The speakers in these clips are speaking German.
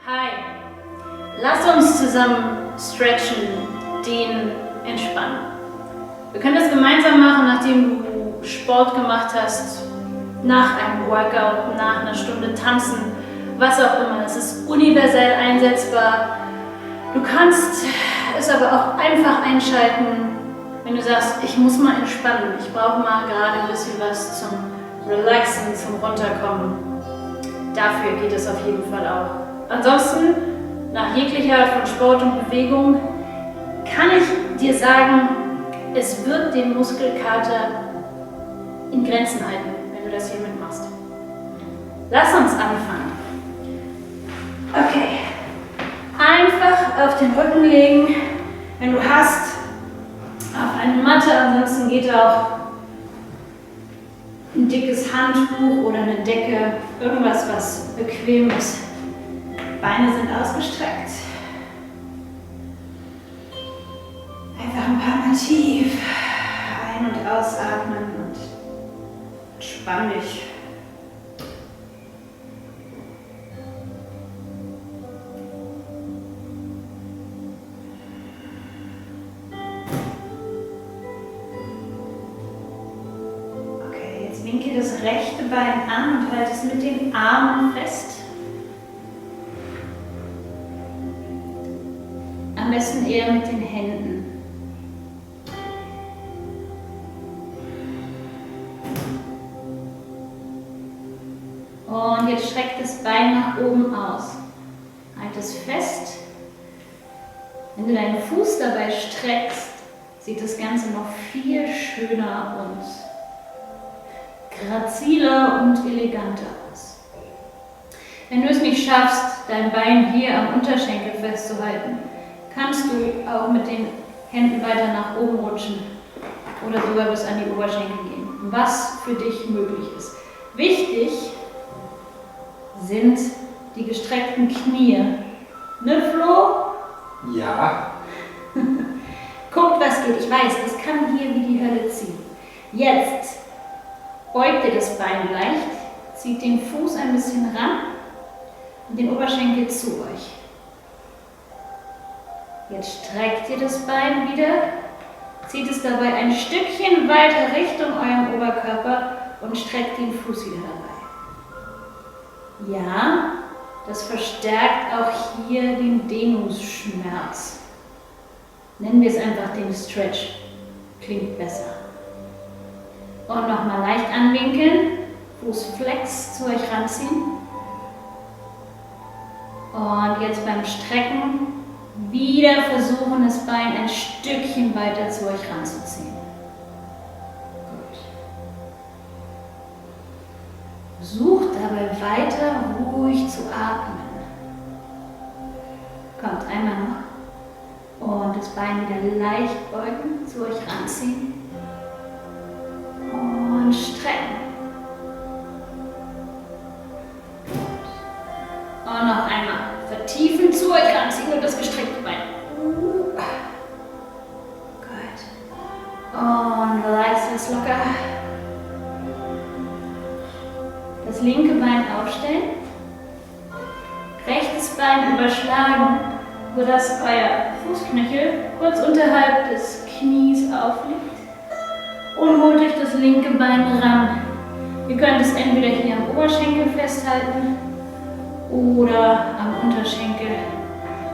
Hi, lass uns zusammen stretchen, dehnen, entspannen. Wir können das gemeinsam machen, nachdem du Sport gemacht hast, nach einem Workout, nach einer Stunde tanzen, was auch immer. Es ist universell einsetzbar. Du kannst es aber auch einfach einschalten, wenn du sagst, ich muss mal entspannen, ich brauche mal gerade ein bisschen was zum Relaxen, zum Runterkommen. Dafür geht es auf jeden Fall auch. Ansonsten, nach jeglicher Art von Sport und Bewegung, kann ich dir sagen, es wird den Muskelkater in Grenzen halten, wenn du das hier mitmachst. Lass uns anfangen. Okay, einfach auf den Rücken legen, wenn du hast, auf eine Matte, ansonsten geht auch ein dickes Handtuch oder eine Decke, irgendwas, was bequem ist. Beine sind ausgestreckt. Einfach ein paar Mal tief ein- und ausatmen und entspann dich. Okay, jetzt winke das rechte Bein an und halte es mit den Armen fest. Am besten eher mit den Händen. Und jetzt streck das Bein nach oben aus. Halt es fest. Wenn du deinen Fuß dabei streckst, sieht das Ganze noch viel schöner und graziler und eleganter aus. Wenn du es nicht schaffst, dein Bein hier am Unterschenkel festzuhalten, kannst du auch mit den Händen weiter nach oben rutschen oder sogar bis an die Oberschenkel gehen, was für dich möglich ist. Wichtig sind die gestreckten Knie. Ne, Flo? Ja. Guckt, was geht. Ich weiß, das kann hier wie die Hölle ziehen. Jetzt beugt ihr das Bein leicht, zieht den Fuß ein bisschen ran und den Oberschenkel zu euch. Jetzt streckt ihr das Bein wieder, zieht es dabei ein Stückchen weiter Richtung eurem Oberkörper und streckt den Fuß wieder dabei. Ja, das verstärkt auch hier den Dehnungsschmerz. Nennen wir es einfach den Stretch. Klingt besser. Und nochmal leicht anwinkeln, Fuß flex zu euch ranziehen. Und jetzt beim Strecken wieder versuchen, das Bein ein Stückchen weiter zu euch ranzuziehen. Gut. Versucht dabei weiter ruhig zu atmen. Kommt einmal noch. Und das Bein wieder leicht beugen, zu euch ranziehen. Und strecken. Gut. Und noch einmal. Vertiefen, zu euch ranziehen und das gestreckte Bein. Gut. Und lasst es locker. Das linke Bein aufstellen. Rechtes Bein überschlagen, sodass euer Fußknöchel kurz unterhalb des Knies aufliegt. Und holt euch das linke Bein ran. Ihr könnt es entweder hier am Oberschenkel festhalten oder am Unterschenkel,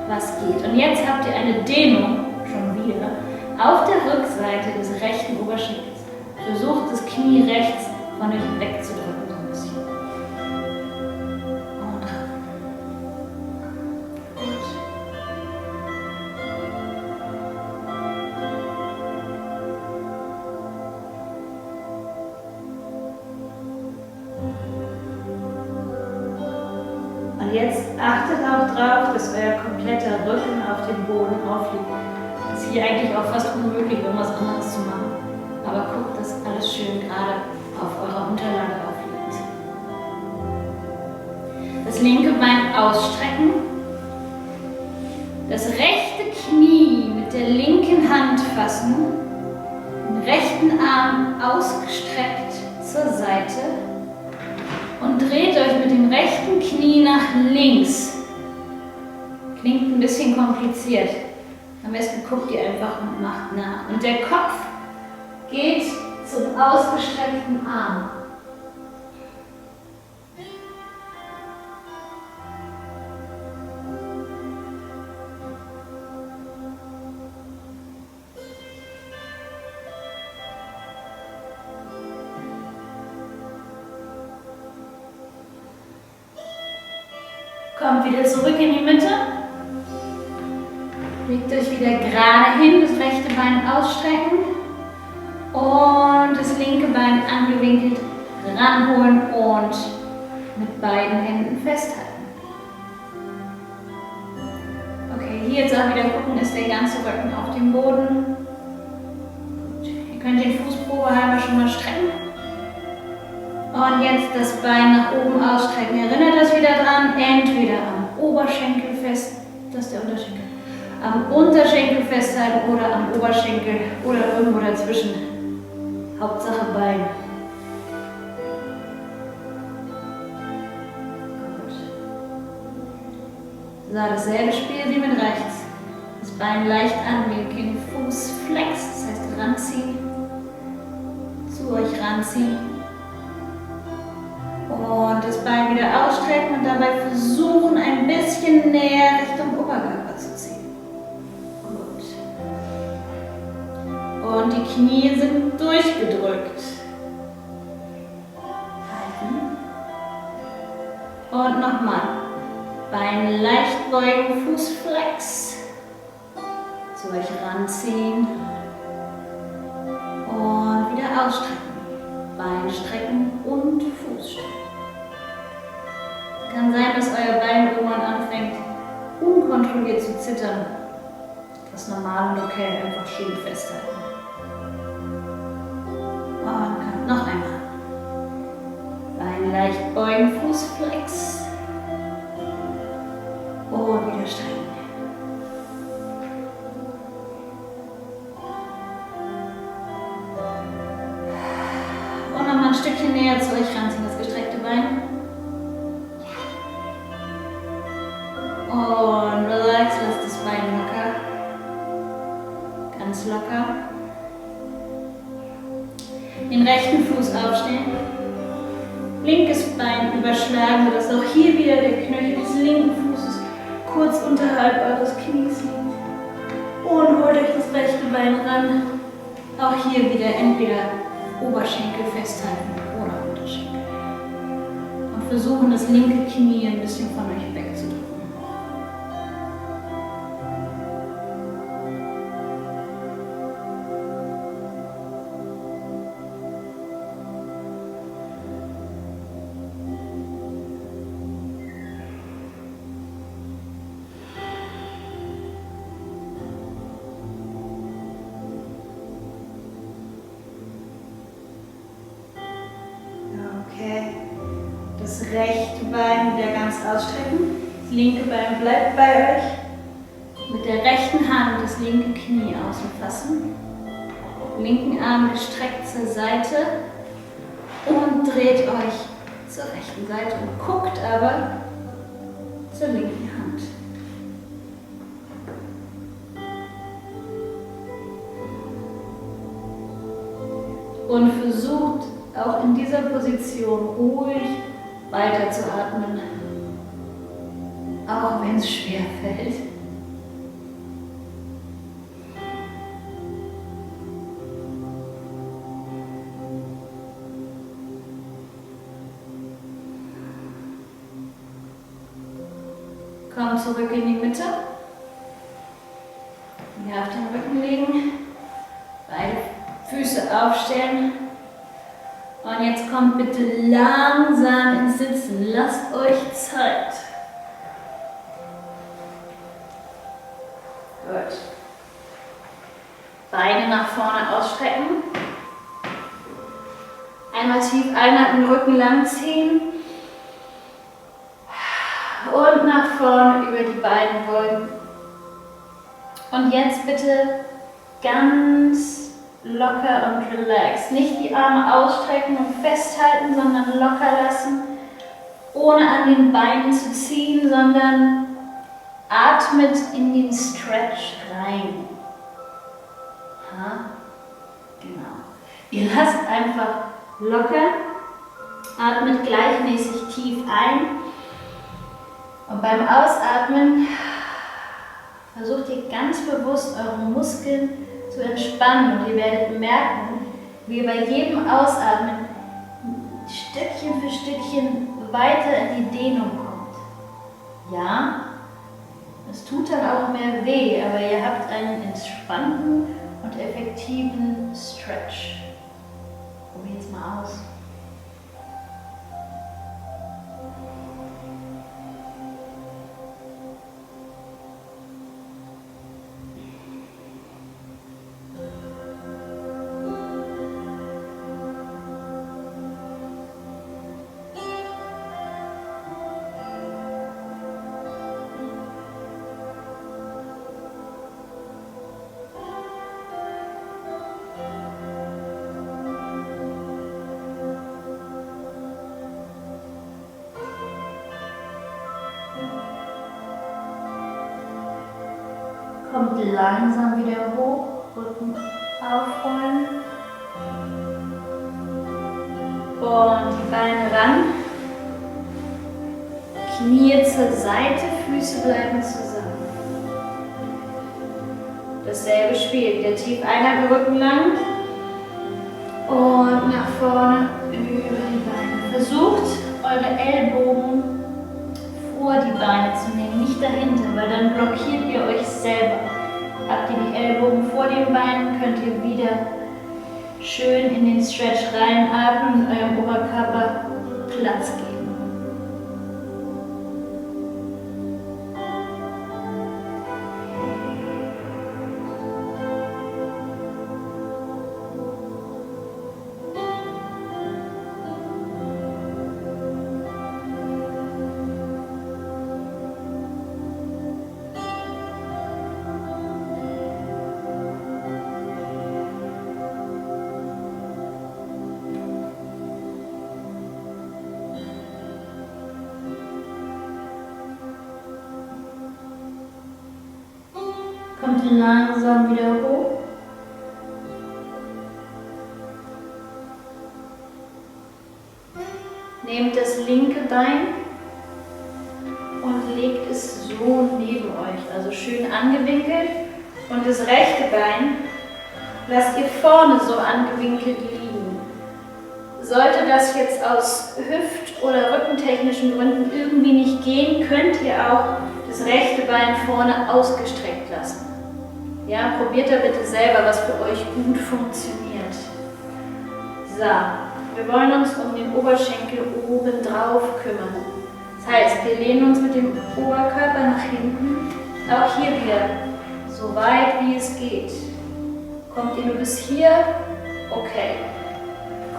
was geht. Und jetzt habt ihr eine Dehnung, schon wieder, auf der Rückseite des rechten Oberschenkels. Versucht das Knie rechts von euch wegzudrücken, so ein bisschen. Und ran. Gut. Und jetzt achtet auch drauf, dass euer kompletter Rücken auf dem Boden aufliegt. Es ist hier eigentlich auch fast unmöglich, irgendwas anderes zu machen. Aber guckt, dass alles schön gerade auf eurer Unterlage aufliegt. Das linke Bein ausstrecken. Das rechte Knie mit der linken Hand fassen. Den rechten Arm ausgestreckt zur Seite. Und dreht euch mit dem rechten Knie nach links. Klingt ein bisschen kompliziert. Am besten guckt ihr einfach und macht nach. Und der Kopf geht zum ausgestreckten Arm. Kommt wieder zurück in die Mitte. Legt euch wieder gerade hin, das rechte Bein ausstrecken und das linke Bein angewinkelt ranholen und mit beiden Händen festhalten. Okay, hier jetzt auch wieder gucken, ist der ganze Rücken auf dem Boden. Gut. Ihr könnt den Fuß probehalber schon mal strecken. Und jetzt das Bein nach oben ausstrecken. Erinnert das wieder dran, entweder am Oberschenkel fest, das ist der Unterschenkel, am Unterschenkel festhalten oder am Oberschenkel oder irgendwo dazwischen. Hauptsache Bein. Gut. So, dasselbe Spiel wie mit rechts. Das Bein leicht anwinkeln, Fuß flex, das heißt ranziehen, zu euch ranziehen. Und das Bein wieder ausstrecken und dabei versuchen, ein bisschen näher Richtung Oberkörper zu ziehen. Gut. Und die Knie sind durchgedrückt. Halten. Und nochmal. Bein leicht beugen, Fuß flex. Zu euch ranziehen. Und wieder ausstrecken. Bein strecken und Fuß strecken. Kann sein, dass euer Bein irgendwann anfängt, unkontrolliert zu zittern. Das normal und okay, einfach schön festhalten. Und noch einmal. Bein leicht beugen, Fuß flex. Und wieder strecken. Und nochmal ein Stückchen näher zu euch ranziehen, das gestreckte Bein. Und relax, lasst das Bein locker. Ganz locker. Den rechten Fuß aufstellen. Linkes Bein überschlagen, sodass auch hier wieder der Knöchel des linken Fußes kurz unterhalb eures Knies liegt. Und holt euch das rechte Bein ran. Auch hier wieder entweder Oberschenkel festhalten oder Unterschenkel. Und versuchen, das linke Knie ein bisschen von euch wegzudrücken. Das rechte Bein wieder ganz ausstrecken, das linke Bein bleibt bei euch. Mit der rechten Hand das linke Knie außen fassen, linken Arm gestreckt zur Seite und dreht euch zur rechten Seite und guckt aber zur linken Hand. Und versucht auch in dieser Position ruhig weiter zu atmen, auch wenn es schwer fällt. Komm zurück in die Mitte. Hier auf den Rücken legen, beide Füße aufstellen. Und jetzt kommt bitte langsam ins Sitzen. Lasst euch Zeit. Gut. Beine nach vorne ausstrecken. Einmal tief einatmen, Rücken lang ziehen. Und nach vorne über die Beine beugen. Und jetzt bitte ganz locker und relax. Nicht die Arme ausstrecken und festhalten, sondern locker lassen. Ohne an den Beinen zu ziehen, sondern Atmet in den Stretch rein. Ha? Genau. Ihr lasst einfach locker, atmet gleichmäßig tief ein und beim Ausatmen versucht ihr ganz bewusst eure Muskeln zu entspannen und ihr werdet merken, wie ihr bei jedem Ausatmen Stückchen für Stückchen weiter in die Dehnung kommt. Ja, es tut dann auch mehr weh, aber ihr habt einen entspannten und effektiven Stretch. Probiert es mal aus. Kommt langsam wieder hoch, Rücken aufrollen und die Beine ran, Knie zur Seite, Füße bleiben zusammen. Dasselbe Spiel, wieder tief einatmen, Rücken lang und nach vorne über die Beine. Versucht eure Ellbogen vor die Beine zu nehmen, nicht dahinter, weil dann blockiert ihr euch selber. Habt ihr die Ellbogen vor den Beinen, könnt ihr wieder schön in den Stretch reinatmen und eurem Oberkörper Platz geben. Kommt langsam wieder hoch. Nehmt das linke Bein und legt es so neben euch, also schön angewinkelt. Und das rechte Bein lasst ihr vorne so angewinkelt liegen. Sollte das jetzt aus hüft- oder rückentechnischen Gründen irgendwie nicht gehen, könnt ihr auch das rechte Bein vorne ausgestreckt lassen. Ja, probiert da bitte selber, was für euch gut funktioniert. So, wir wollen uns um den Oberschenkel oben drauf kümmern. Das heißt, wir lehnen uns mit dem Oberkörper nach hinten, auch hier wieder, so weit wie es geht. Kommt ihr nur bis hier? Okay.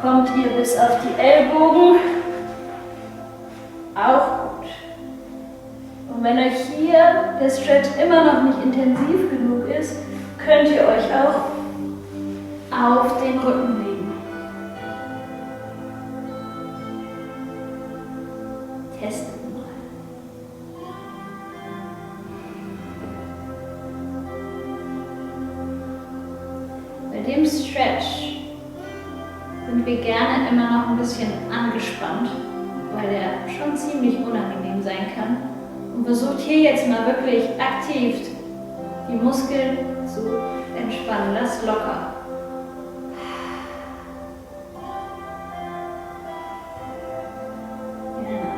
Kommt ihr bis auf die Ellbogen? Auch gut. Und wenn euch hier der Stretch immer noch nicht intensiv genug ist, könnt ihr euch auch auf den Rücken legen. Testet mal. Bei dem Stretch sind wir gerne immer noch ein bisschen angespannt, weil der schon ziemlich unangenehm sein kann. Und versucht hier jetzt mal wirklich aktiv die Muskeln zu entspannen. Lasst locker. Genau.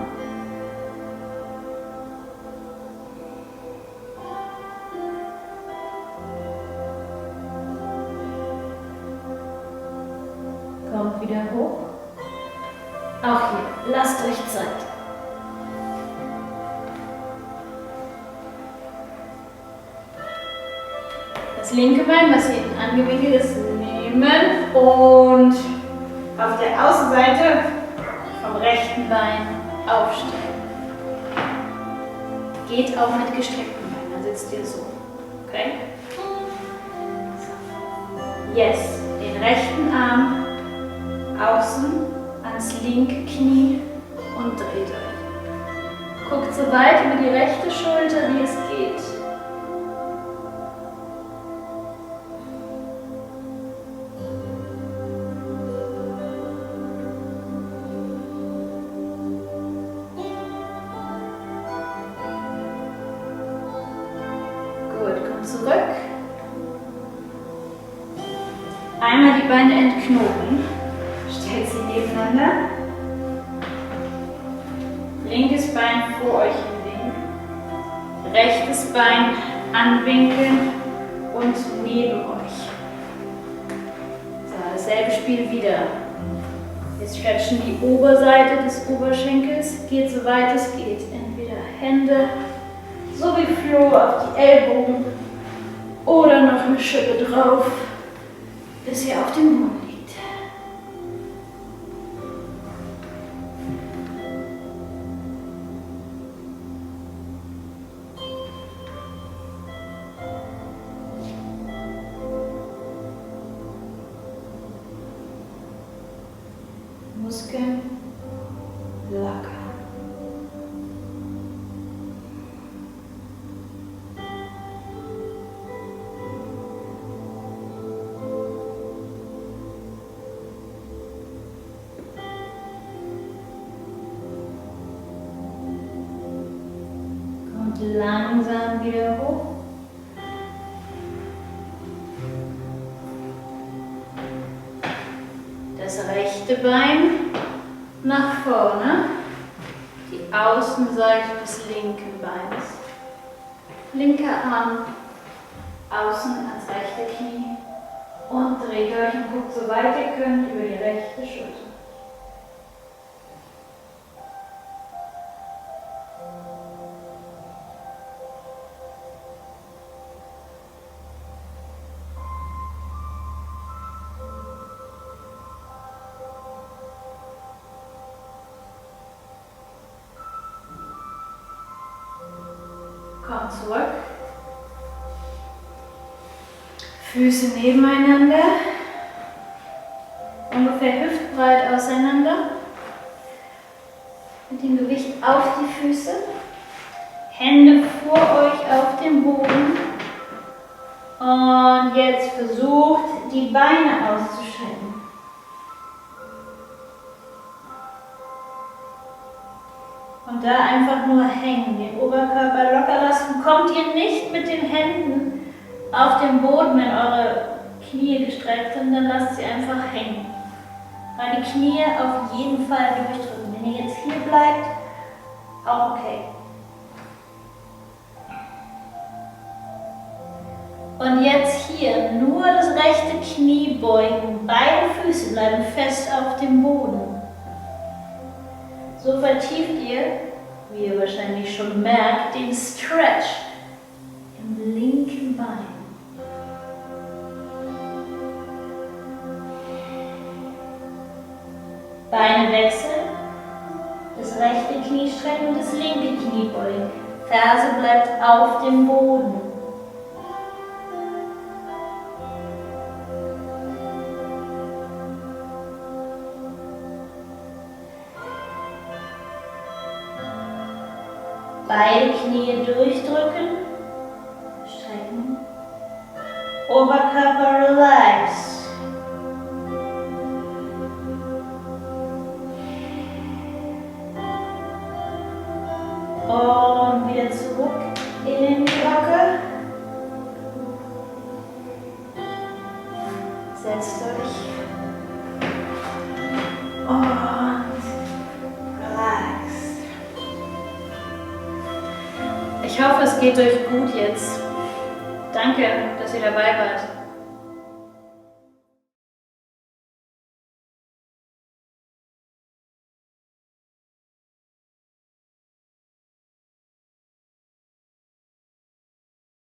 Kommt wieder hoch. Auch hier, lasst euch Zeit. Das linke Bein, was hier hinten angewinkelt ist, nehmen und auf der Außenseite vom rechten Bein aufstellen. Geht auch mit gestreckten Beinen, dann sitzt ihr so. Okay? Yes, den rechten Arm außen ans linke Knie und dreht euch. Guckt so weit über die rechte Schulter, wie es geht. Gut, komm zurück. Einmal die Beine entknoten. Stellt sie nebeneinander. Linkes Bein vor euch hinlegen. Rechtes Bein anwinkeln und neben euch. So, dasselbe Spiel wieder. Wir stretchen die Oberseite des Oberschenkels. Geht so weit es geht. Entweder Hände, so wie Flo, auf die Ellbogen oder noch eine Schippe drauf, bis ihr auf dem Boden liegt. Muskeln locker. Kommt langsam wieder hoch. Das rechte Bein nach vorne, die Außenseite des linken Beines. Linker Arm außen ans rechte Knie und dreht euch und guckt so weit ihr könnt über die rechte Schulter. Komm zurück. Füße nebeneinander. Ungefähr hüftbreit auseinander. Mit dem Gewicht auf die Füße. Hände vor euch auf dem Boden. Und jetzt versucht, die Beine auszustrecken. Und da einfach nur hängen, den Oberkörper locker lassen. Kommt ihr nicht mit den Händen auf den Boden, wenn eure Knie gestreckt sind, dann lasst sie einfach hängen. Weil die Knie auf jeden Fall durchdrücken. Wenn ihr jetzt hier bleibt, auch okay. Und jetzt hier nur das rechte Knie beugen. Beide Füße bleiben fest auf dem Boden. So vertieft ihr, wie ihr wahrscheinlich schon merkt, den Stretch im linken Bein. Beine wechseln, das rechte Knie strecken und das linke Knie beugen. Ferse bleibt auf dem Boden. Beide Knie durchdrücken, strecken, Oberkörper relax. Und wieder zurück in die Hocke. Setzt euch. Und relax. Ich hoffe, es geht euch gut jetzt. Danke, dass ihr dabei wart.